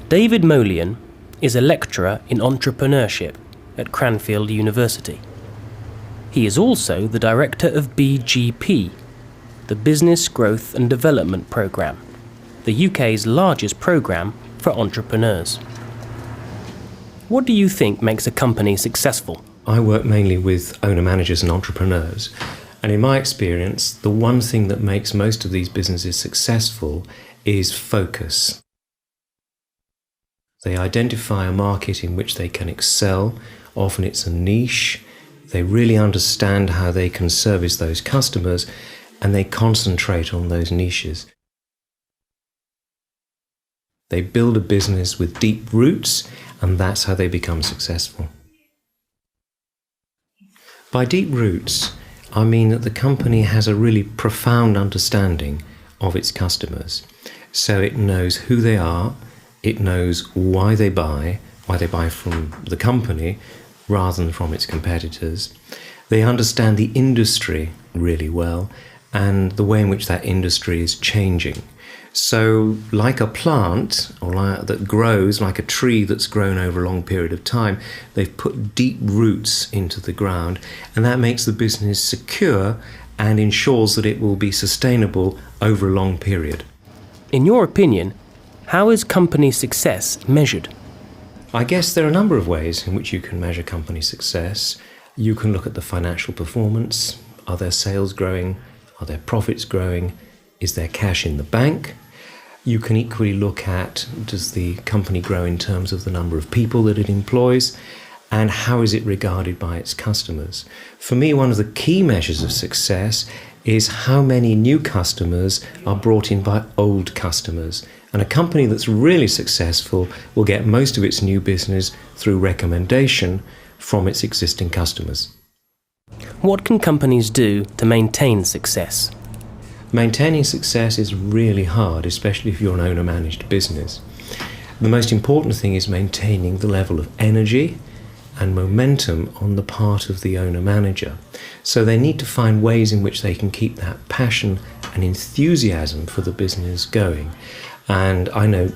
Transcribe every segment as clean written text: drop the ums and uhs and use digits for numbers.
David Molian is a lecturer in entrepreneurship at Cranfield University. He is also the director of BGP, the Business Growth and Development Programme, the UK's largest programme for entrepreneurs. What do you think makes a company successful? I work mainly with owner-managers and entrepreneurs, and in my experience, the one thing that makes most of these businesses successful is focus. They identify a market in which they can excel. Often it's a niche. They really understand how they can service those customers, and they concentrate on those niches. They build a business with deep roots, and that's how they become successful. By deep roots, I mean that the company has a really profound understanding of its customers. So it knows who they are, it knows why they buy from the company rather than from its competitors. They understand the industry really well and the way in which that industry is changing. So like a plant that grows, like a tree that's grown over a long period of time, they've put deep roots into the ground, and that makes the business secure and ensures that it will be sustainable over a long period. In your opinion, how is company success measured? I guess there are a number of ways in which you can measure company success. You can look at the financial performance. Are their sales growing? Are their profits growing? Is there cash in the bank? You can equally look at, does the company grow in terms of the number of people that it employs, and how is it regarded by its customers? For me, one of the key measures of success is how many new customers are brought in by old customers. And a company that's really successful will get most of its new business through recommendation from its existing customers. What can companies do to maintain success? Maintaining success is really hard, especially if you're an owner-managed business. The most important thing is maintaining the level of energy and momentum on the part of the owner-manager. So they need to find ways in which they can keep that passion and enthusiasm for the business going. And I know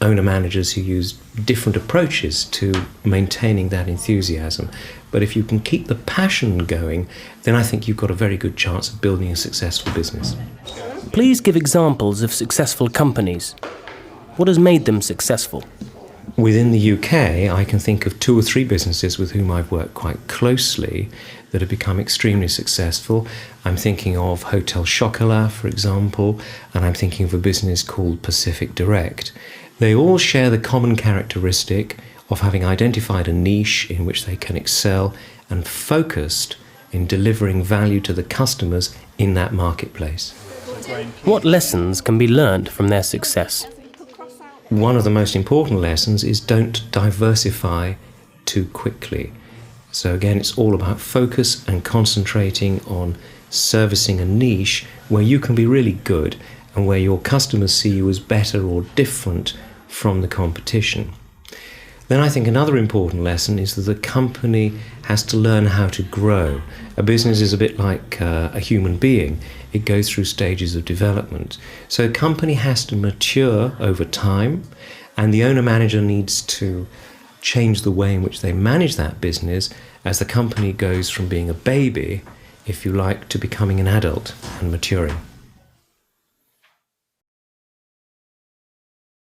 owner-managers who use different approaches to maintaining that enthusiasm. But if you can keep the passion going, then I think you've got a very good chance of building a successful business. Please give examples of successful companies. What has made them successful? Within the UK, I can think of 2 or 3 businesses with whom I've worked quite closely that have become extremely successful. I'm thinking of Hotel Chocolat, for example, and I'm thinking of a business called Pacific Direct. They all share the common characteristic of having identified a niche in which they can excel and focused in delivering value to the customers in that marketplace. What lessons can be learned from their success? One of the most important lessons is don't diversify too quickly. So again, it's all about focus and concentrating on servicing a niche where you can be really good and where your customers see you as better or different from the competition. Then I think another important lesson is that the company has to learn how to grow. A business is a bit like a human being. It goes through stages of development. So a company has to mature over time, and the owner-manager needs to change the way in which they manage that business as the company goes from being a baby, if you like, to becoming an adult and maturing.